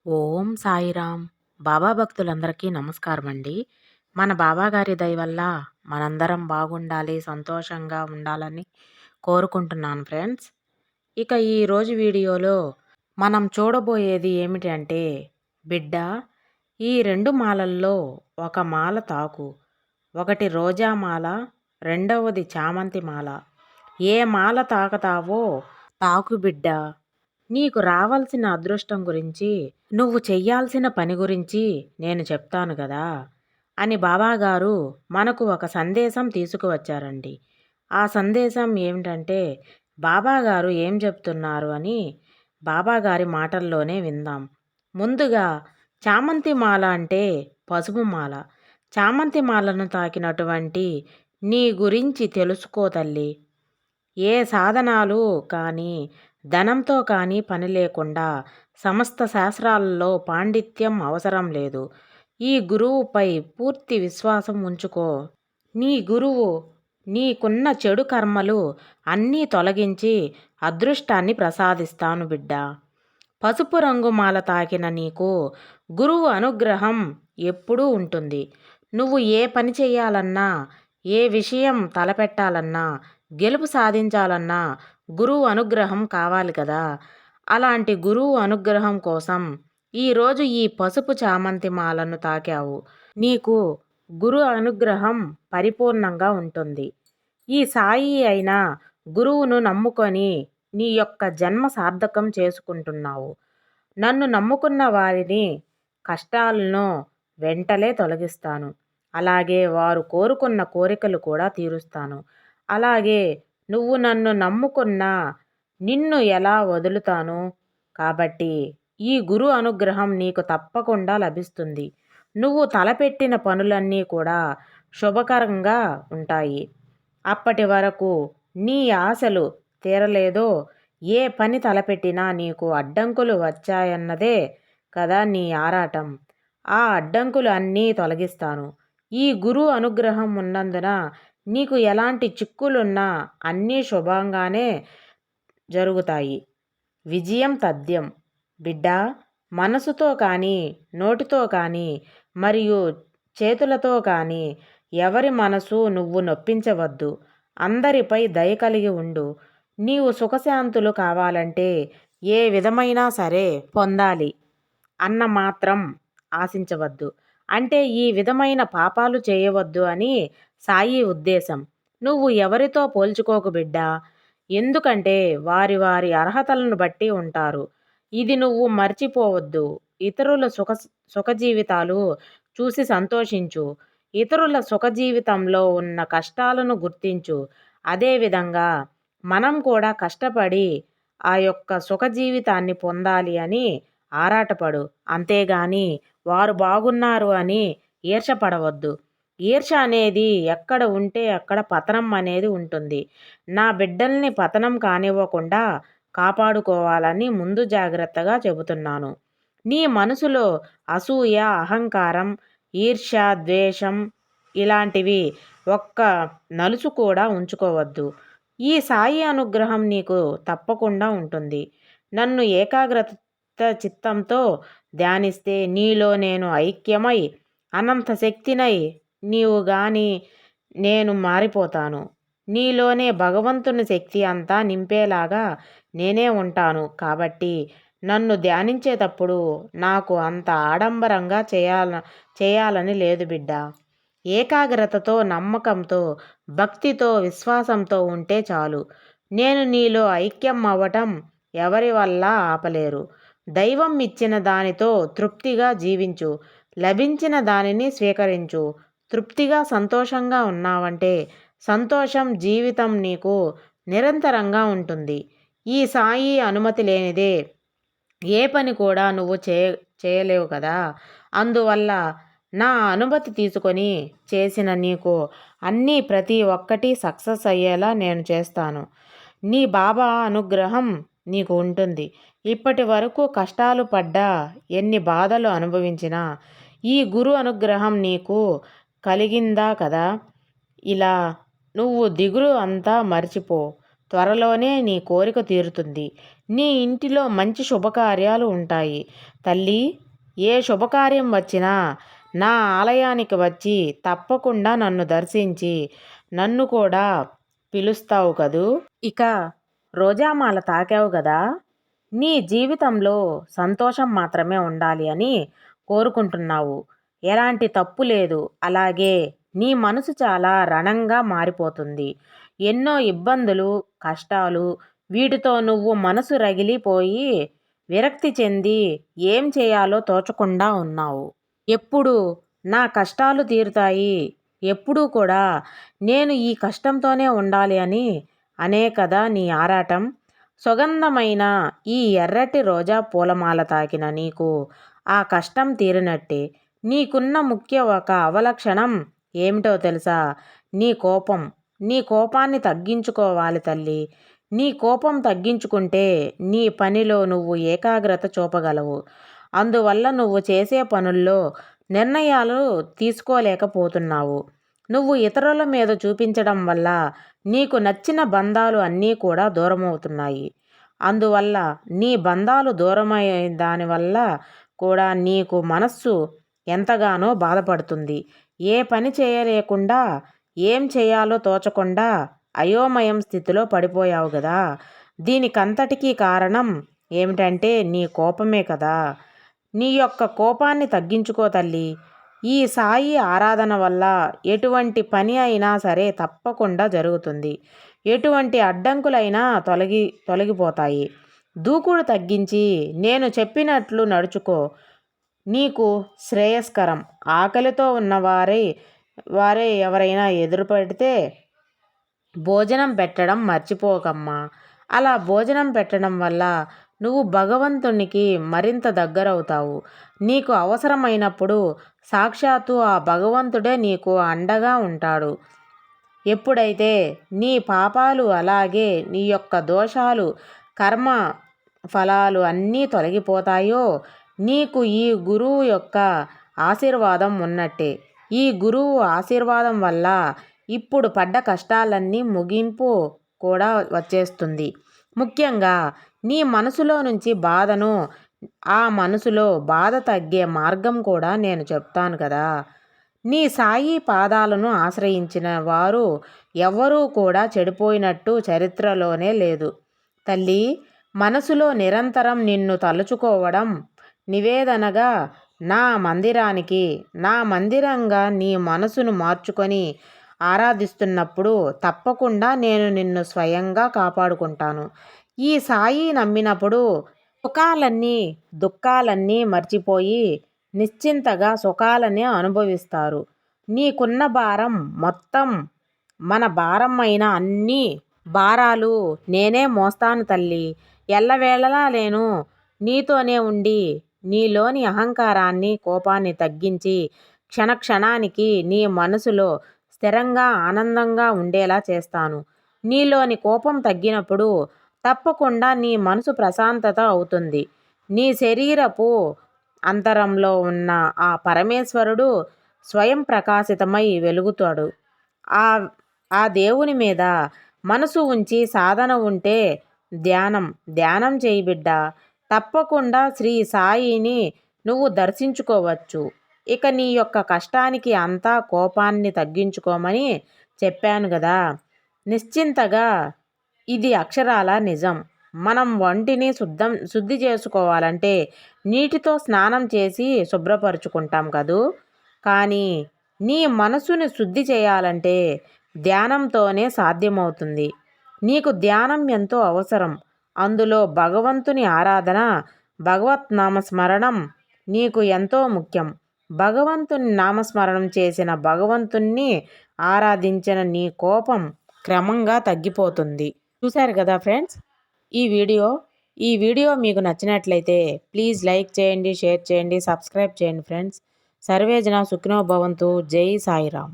ఓం సాయిరామ్. బాబా భక్తులందరికీ నమస్కారం అండి. మన బాబా గారి దయ వల్ల మనందరం బాగుండాలి, సంతోషంగా ఉండాలని కోరుకుంటున్నాను ఫ్రెండ్స్. ఇక ఈరోజు వీడియోలో మనం చూడబోయేది ఏమిటి అంటే, బిడ్డ, ఈ రెండు మాలల్లో ఒక మాల తాకు. ఒకటి రోజా మాల, రెండవది చామంతి మాల. ఏ మాల తాకతావో తాకు బిడ్డ. నీకు రావాల్సిన అదృష్టం గురించి, నువ్వు చెయ్యాల్సిన పని గురించి నేను చెప్తాను కదా అని బాబాగారు మనకు ఒక సందేశం తీసుకువచ్చారండి. ఆ సందేశం ఏమిటంటే, బాబాగారు ఏం చెప్తున్నారు అని బాబాగారి మాటల్లోనే విందాం. ముందుగా చామంతి మాల అంటే పసుపు మాల. చామంతి మాలను తాకినటువంటి నీ గురించి తెలుసుకో తల్లి. ఏ సాధనాలు కానీ, ధనంతో కానీ పని లేకుండా సమస్త శాస్త్రాలలో పాండిత్యం అవసరం లేదు. ఈ గురువుపై పూర్తి విశ్వాసం ఉంచుకో. నీ గురువు నీకున్న చెడు కర్మలు అన్నీ తొలగించి అదృష్టాన్ని ప్రసాదిస్తాను బిడ్డ. పసుపు రంగు మాల తాకిన నీకు గురువు అనుగ్రహం ఎప్పుడూ ఉంటుంది. నువ్వు ఏ పని చేయాలన్నా, ఏ విషయం తలపెట్టాలన్నా, గెలుపు సాధించాలన్నా గురువు అనుగ్రహం కావాలి కదా. అలాంటి గురువు అనుగ్రహం కోసం ఈరోజు ఈ పసుపు చామంతి మాలను తాకావు. నీకు గురు అనుగ్రహం పరిపూర్ణంగా ఉంటుంది. ఈ సాయి అయిన గురువును నమ్ముకొని నీ యొక్క జన్మ సార్థకం చేసుకుంటున్నావు. నన్ను నమ్ముకున్న వారిని కష్టాలను వెంటనే తొలగిస్తాను. అలాగే వారు కోరుకున్న కోరికలు కూడా తీరుస్తాను. అలాగే నువ్వు నన్ను నమ్ముకున్నా నిన్ను ఎలా వదులుతాను? కాబట్టి ఈ గురు అనుగ్రహం నీకు తప్పకుండా లభిస్తుంది. నువ్వు తలపెట్టిన పనులన్నీ కూడా శుభకరంగా ఉంటాయి. అప్పటి వరకు నీ ఆశలు తీరలేదో, ఏ పని తలపెట్టినా నీకు అడ్డంకులు వచ్చాయన్నదే కదా నీ ఆరాటం. ఆ అడ్డంకులు అన్నీ తొలగిస్తాను. ఈ గురు అనుగ్రహం ఉన్నందున నీకు ఎలాంటి చిక్కులున్నా అన్నీ శుభంగానే జరుగుతాయి. విజయం తథ్యం. బిడ్డా, మనసుతో కానీ, నోటితో కానీ, మరియు చేతులతో కానీ ఎవరి మనసు నువ్వు నొప్పించవద్దు. అందరిపై దయ కలిగి ఉండు. నీవు సుఖశాంతులు కావాలంటే ఏ విధమైనా సరే పొందాలి అన్న మాత్రం ఆశించవద్దు. అంటే ఈ విధమైన పాపాలు చేయవద్దు అని సాయి ఉద్దేశం. నువ్వు ఎవరితో పోల్చుకోకు బిడ్డా. ఎందుకంటే వారి వారి అర్హతలను బట్టి ఉంటారు. ఇది నువ్వు మర్చిపోవద్దు. ఇతరుల సుఖజీవితాలు చూసి సంతోషించు. ఇతరుల సుఖజీవితంలో ఉన్న కష్టాలను గుర్తించు. అదేవిధంగా మనం కూడా కష్టపడి ఆ యొక్క సుఖజీవితాన్ని పొందాలి అని ఆరాటపడు. అంతేగాని వారు బాగున్నారు అని ఈర్షపడవద్దు. ఈర్ష అనేది ఎక్కడ ఉంటే అక్కడ పతనం అనేది ఉంటుంది. నా బిడ్డల్ని పతనం కానివ్వకుండా కాపాడుకోవాలని ముందు జాగ్రత్తగా చెబుతున్నాను. నీ మనసులో అసూయ, అహంకారం, ఈర్ష్య, ద్వేషం ఇలాంటివి ఒక్క నలుసు కూడా ఉంచుకోవద్దు. ఈ సాయి అనుగ్రహం నీకు తప్పకుండా ఉంటుంది. నన్ను ఏకాగ్రత చిత్తంతో ధ్యానిస్తే నీలో నేను ఐక్యమై అనంత శక్తినై నీవు గాని నేను మారిపోతాను. నీలోనే భగవంతుని శక్తి అంతా నింపేలాగా నేనే ఉంటాను. కాబట్టి నన్ను ధ్యానించేటప్పుడు నాకు అంత ఆడంబరంగా చేయాలని లేదు బిడ్డ. ఏకాగ్రతతో, నమ్మకంతో, భక్తితో, విశ్వాసంతో ఉంటే చాలు. నేను నీలో ఐక్యం అవ్వటం ఎవరి వల్ల ఆపలేరు. దైవం ఇచ్చిన దానితో తృప్తిగా జీవించు. లభించిన దానిని స్వీకరించు. తృప్తిగా సంతోషంగా ఉన్నావంటే సంతోషం జీవితం నీకు నిరంతరంగా ఉంటుంది. ఈ సాయి అనుమతి లేనిదే ఏ పని కూడా నువ్వు చేయలేవు కదా. అందువల్ల నా అనుమతి తీసుకొని చేసిన నీకు అన్నీ ప్రతి ఒక్కటి సక్సెస్ అయ్యేలా నేను చేస్తాను. నీ బాబా అనుగ్రహం నీకు ఉంటుంది. ఇప్పటి వరకు కష్టాలు పడ్డా, ఎన్ని బాధలు అనుభవించినా ఈ గురు అనుగ్రహం నీకు కలిగిందా కదా. ఇలా నువ్వు దిగులు అంతా మర్చిపో. త్వరలోనే నీ కోరిక తీరుతుంది. నీ ఇంటిలో మంచి శుభకార్యాలు ఉంటాయి. తల్లి, ఏ శుభకార్యం వచ్చినా నా ఆలయానికి వచ్చి తప్పకుండా నన్ను దర్శించి నన్ను కూడా పిలుస్తావు కదూ. ఇక రోజామాల తాకావు గదా, నీ జీవితంలో సంతోషం మాత్రమే ఉండాలి అని కోరుకుంటున్నావు. ఎలాంటి తప్పు లేదు. అలాగే నీ మనసు చాలా రణంగా మారిపోతుంది. ఎన్నో ఇబ్బందులు, కష్టాలు, వీటితో నువ్వు మనసు రగిలిపోయి విరక్తి చెంది ఏం చేయాలో తోచకుండా ఉన్నావు. ఎప్పుడు నా కష్టాలు తీరుతాయి, ఎప్పుడూ కూడా నేను ఈ కష్టంతోనే ఉండాలి అని అనే కదా నీ ఆరాటం. సుగంధమైన ఈ ఎర్రటి రోజా పూలమాల తాకిన నీకు ఆ కష్టం తీరినట్టే. నీకున్న ముఖ్య ఒక అవలక్షణం ఏమిటో తెలుసా? నీ కోపం. నీ కోపాన్ని తగ్గించుకోవాలి తల్లి. నీ కోపం తగ్గించుకుంటే నీ పనిలో నువ్వు ఏకాగ్రత చూపగలవు. అందువల్ల నువ్వు చేసే పనుల్లో నిర్ణయాలు తీసుకోలేకపోతున్నావు. నువ్వు ఇతరుల మీద చూపించడం వల్ల నీకు నచ్చిన బంధాలు అన్నీ కూడా దూరమవుతున్నాయి. అందువల్ల నీ బంధాలు దూరమయ్యే దానివల్ల కూడా నీకు మనస్సు ఎంతగానో బాధపడుతుంది. ఏ పని చేయలేకుండా, ఏం చేయాలో తోచకుండా అయోమయం స్థితిలో పడిపోయావు గదా. దీనికంతటికీ కారణం ఏమిటంటే నీ కోపమే కదా. నీ యొక్క కోపాన్ని తగ్గించుకో తల్లి. ఈ సాయి ఆరాధన వల్ల ఎటువంటి పని అయినా సరే తప్పకుండా జరుగుతుంది. ఎటువంటి అడ్డంకులైనా తొలగిపోతాయి. దూకుడు తగ్గించి నేను చెప్పినట్లు నడుచుకో. నీకు శ్రేయస్కరం. ఆకలితో వారే ఎవరైనా ఎదురుపడితే భోజనం పెట్టడం మర్చిపోకమ్మా. అలా భోజనం పెట్టడం వల్ల నువ్వు భగవంతునికి మరింత దగ్గరవుతావు. నీకు అవసరమైనప్పుడు సాక్షాత్తు ఆ భగవంతుడే నీకు అండగా ఉంటాడు. ఎప్పుడైతే నీ పాపాలు అలాగే నీ యొక్క దోషాలు, కర్మ ఫలాలు అన్నీ తొలగిపోతాయో నీకు ఈ గురువు యొక్క ఆశీర్వాదం ఉన్నట్టే. ఈ గురువు ఆశీర్వాదం వల్ల ఇప్పుడు పడ్డ కష్టాలన్నీ ముగింపు కూడా వచ్చేస్తుంది. ముఖ్యంగా నీ మనసులో నుంచి బాధను, ఆ మనసులో బాధ తగ్గే మార్గం కూడా నేను చెప్తాను కదా. నీ సాయి పాదాలను ఆశ్రయించిన వారు ఎవ్వరూ కూడా చెడిపోయినట్టు చరిత్రలోనే లేదు. తల్లి, మనసులో నిరంతరం నిన్ను తలుచుకోవడం నివేదనగా నా మందిరంగా నీ మనసును మార్చుకొని ఆరాధిస్తున్నప్పుడు తప్పకుండా నేను నిన్ను స్వయంగా కాపాడుకుంటాను. ఈ సాయి నమ్మినప్పుడు సుఖాలన్నీ, దుఃఖాలన్నీ మర్చిపోయి నిశ్చింతగా సుఖాలనే అనుభవిస్తారు. నీకున్న భారం మొత్తం మన భారం అయిన అన్ని భారాలు నేనే మోస్తాను తల్లి. ఎల్లవేళలా నేను నీతోనే ఉండి నీలోని అహంకారాన్ని, కోపాన్ని తగ్గించి క్షణక్షణానికి నీ మనసులో స్థిరంగా, ఆనందంగా ఉండేలా చేస్తాను. నీలోని కోపం తగ్గినప్పుడు తప్పకుండా నీ మనసు ప్రశాంతత అవుతుంది. నీ శరీరపు అంతరంలో ఉన్న ఆ పరమేశ్వరుడు స్వయం ప్రకాశితమై వెలుగుతాడు. ఆ ఆ దేవుని మీద మనసు ఉంచి సాధన ఉంటే ధ్యానం చేయి బిడ్డ. తప్పకుండా శ్రీ సాయిని నువ్వు దర్శించుకోవచ్చు. ఇక నీ యొక్క కష్టానికి అంతా కోపాన్ని తగ్గించుకోమని చెప్పాను కదా. నిశ్చింతగా ఇది అక్షరాల నిజం. మనం వంటిని శుద్ధి చేసుకోవాలంటే నీటితో స్నానం చేసి శుభ్రపరుచుకుంటాం కదూ. కానీ నీ మనసుని శుద్ధి చేయాలంటే ధ్యానంతోనే సాధ్యమవుతుంది. నీకు ధ్యానం ఎంతో అవసరం. అందులో భగవంతుని ఆరాధన, భగవత్ నామస్మరణం నీకు ఎంతో ముఖ్యం. భగవంతుని నామస్మరణం చేసిన, భగవంతుణ్ణి ఆరాధించిన నీ కోపం క్రమంగా తగ్గిపోతుంది. చూశారు కదా ఫ్రెండ్స్ ఈ వీడియో మీకు నచ్చినట్లయితే ప్లీజ్ లైక్ చేయండి, షేర్ చేయండి, సబ్స్క్రైబ్ చేయండి ఫ్రెండ్స్. సర్వేజన సుఖినో భవంతు. జై సాయిరామ్.